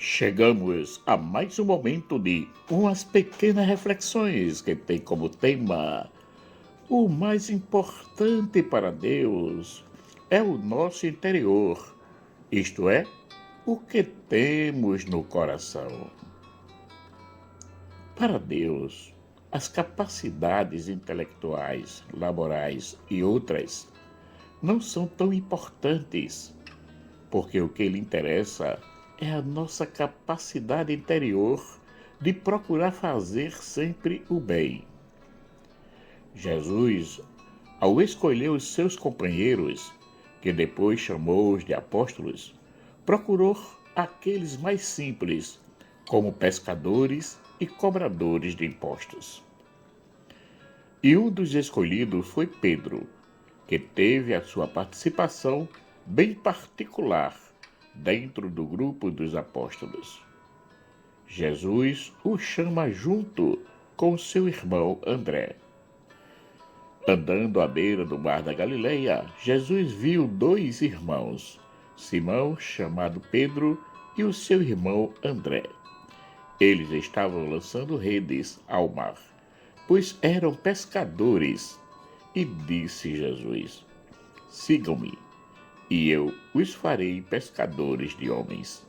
Chegamos a mais um momento de umas pequenas reflexões que tem como tema: o mais importante para Deus é o nosso interior, isto é, o que temos no coração. Para Deus, as capacidades intelectuais, laborais e outras não são tão importantes, porque o que lhe interessa é a nossa capacidade interior de procurar fazer sempre o bem. Jesus, ao escolher os seus companheiros, que depois chamou-os de apóstolos, procurou aqueles mais simples, como pescadores e cobradores de impostos. E um dos escolhidos foi Pedro, que teve a sua participação bem particular dentro do grupo dos apóstolos. Jesus o chama junto com seu irmão André. Andando à beira do mar da Galileia, Jesus viu dois irmãos, Simão, chamado Pedro, e o seu irmão André. Eles estavam lançando redes ao mar, pois eram pescadores. E disse Jesus: sigam-me, e eu os farei pescadores de homens.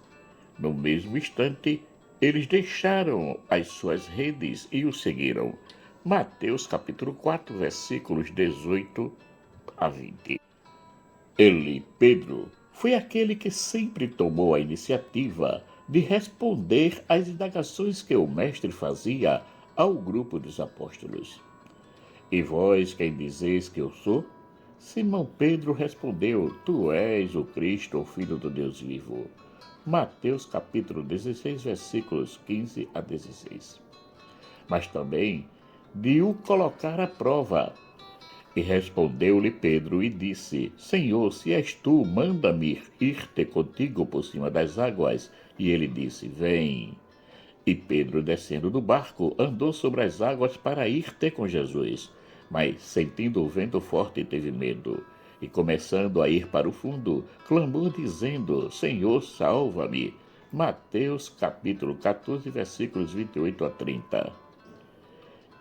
No mesmo instante, eles deixaram as suas redes e o seguiram. Mateus capítulo 4, versículos 18 a 20. Ele, Pedro, foi aquele que sempre tomou a iniciativa de responder às indagações que o mestre fazia ao grupo dos apóstolos. E vós quem dizeis que eu sou? Simão Pedro respondeu: tu és o Cristo, o Filho do Deus vivo. Mateus capítulo 16, versículos 15 a 16. Mas também de o colocar à prova. E respondeu-lhe Pedro e disse: Senhor, se és tu, manda-me ir-te contigo por cima das águas. E ele disse: vem. E Pedro, descendo do barco, andou sobre as águas para ir ter com Jesus. Mas, sentindo o vento forte, teve medo. E, começando a ir para o fundo, clamou dizendo: Senhor, salva-me. Mateus capítulo 14, versículos 28 a 30.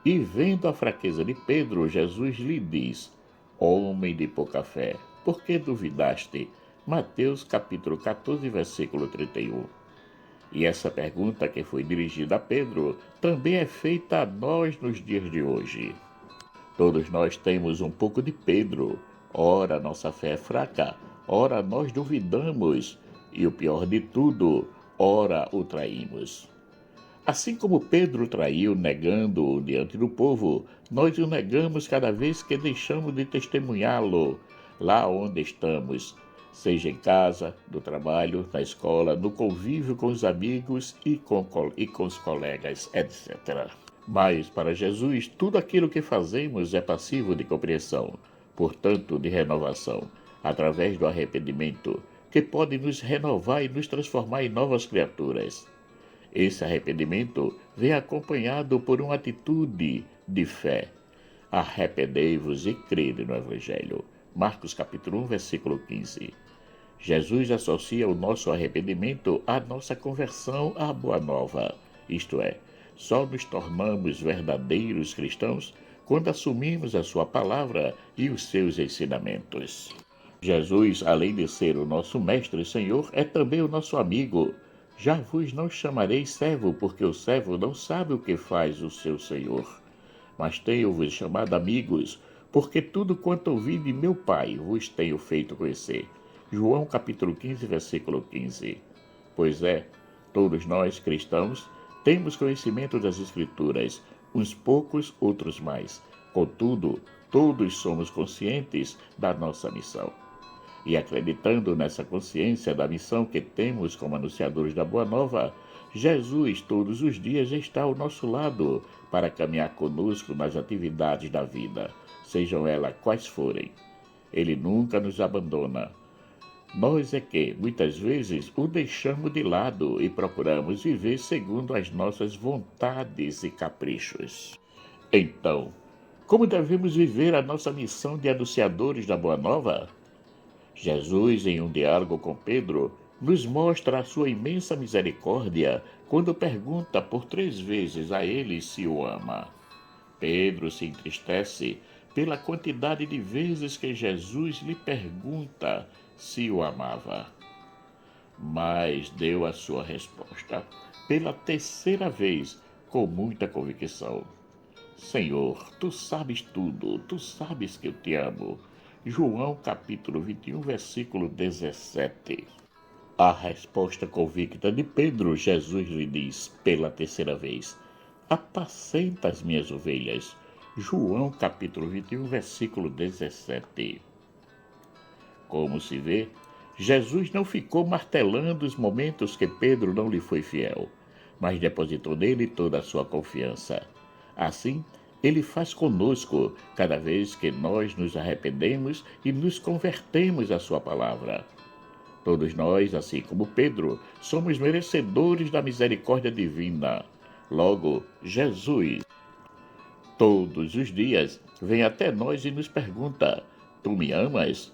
E vendo a fraqueza de Pedro, Jesus lhe diz: homem de pouca fé, por que duvidaste? Mateus capítulo 14, versículo 31. E essa pergunta que foi dirigida a Pedro também é feita a nós nos dias de hoje. Todos nós temos um pouco de Pedro. Ora, nossa fé é fraca, ora, nós duvidamos, e o pior de tudo, ora, o traímos. Assim como Pedro traiu negando-o diante do povo, nós o negamos cada vez que deixamos de testemunhá-lo lá onde estamos, seja em casa, no trabalho, na escola, no convívio com os amigos e com os colegas, etc. Mas, para Jesus, tudo aquilo que fazemos é passivo de compreensão, portanto, de renovação, através do arrependimento, que pode nos renovar e nos transformar em novas criaturas. Esse arrependimento vem acompanhado por uma atitude de fé. Arrependei-vos e crede no Evangelho. Marcos capítulo 1, versículo 15. Jesus associa o nosso arrependimento à nossa conversão à Boa Nova, isto é, só nos tornamos verdadeiros cristãos quando assumimos a sua palavra e os seus ensinamentos. Jesus, além de ser o nosso mestre e Senhor, é também o nosso amigo. Já vos não chamarei servo, porque o servo não sabe o que faz o seu senhor. Mas tenho-vos chamado amigos, porque tudo quanto ouvi de meu Pai vos tenho feito conhecer. João capítulo 15, versículo 15. Pois é, todos nós, cristãos, temos conhecimento das Escrituras, uns poucos, outros mais. Contudo, todos somos conscientes da nossa missão. E acreditando nessa consciência da missão que temos como anunciadores da Boa Nova, Jesus todos os dias está ao nosso lado para caminhar conosco nas atividades da vida, sejam elas quais forem. Ele nunca nos abandona. Nós é que, muitas vezes, o deixamos de lado e procuramos viver segundo as nossas vontades e caprichos. Então, como devemos viver a nossa missão de anunciadores da Boa Nova? Jesus, em um diálogo com Pedro, nos mostra a sua imensa misericórdia quando pergunta por 3 vezes a ele se o ama. Pedro se entristece pela quantidade de vezes que Jesus lhe pergunta se o amava, mas deu a sua resposta pela 3ª vez com muita convicção. Senhor, tu sabes tudo, tu sabes que eu te amo. João capítulo 21, versículo 17. A resposta convicta de Pedro, Jesus lhe diz pela 3ª vez: apacenta as minhas ovelhas. João capítulo 21, versículo 17. Como se vê, Jesus não ficou martelando os momentos que Pedro não lhe foi fiel, mas depositou nele toda a sua confiança. Assim, ele faz conosco cada vez que nós nos arrependemos e nos convertemos à sua palavra. Todos nós, assim como Pedro, somos merecedores da misericórdia divina. Logo, Jesus, todos os dias, vem até nós e nos pergunta: tu me amas?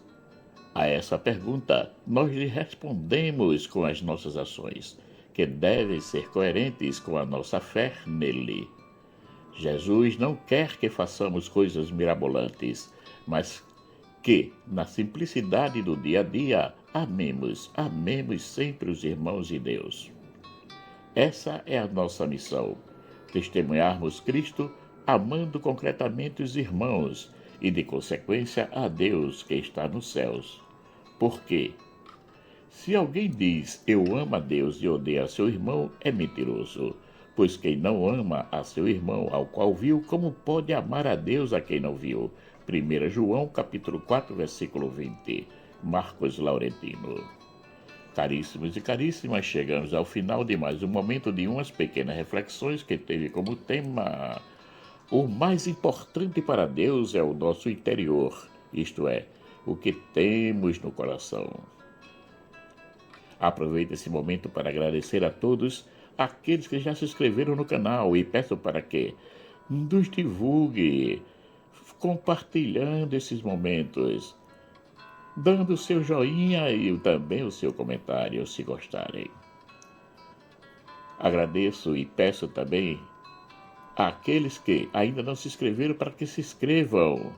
A essa pergunta, nós lhe respondemos com as nossas ações, que devem ser coerentes com a nossa fé nele. Jesus não quer que façamos coisas mirabolantes, mas que, na simplicidade do dia a dia, amemos sempre os irmãos de Deus. Essa é a nossa missão: testemunharmos Cristo amando concretamente os irmãos e, de consequência, a Deus que está nos céus. Por quê? Se alguém diz eu amo a Deus e odeia seu irmão, é mentiroso. Pois quem não ama a seu irmão, ao qual viu, como pode amar a Deus a quem não viu? 1 João capítulo 4, versículo 20. Marcos Laurentino. Caríssimos e caríssimas, chegamos ao final de mais um momento de umas pequenas reflexões que teve como tema: o mais importante para Deus é o nosso interior, isto é, o que temos no coração. Aproveito esse momento para agradecer a todos aqueles que já se inscreveram no canal e peço para que nos divulgue, compartilhando esses momentos, dando o seu joinha e também o seu comentário, se gostarem. Agradeço e peço também àqueles que ainda não se inscreveram para que se inscrevam,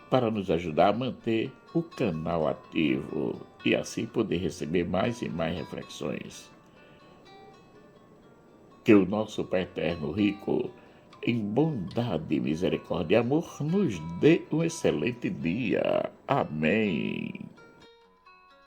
para nos ajudar a manter o canal ativo e assim poder receber mais e mais reflexões. Que o nosso Pai Eterno, rico em bondade, misericórdia e amor, nos dê um excelente dia. Amém.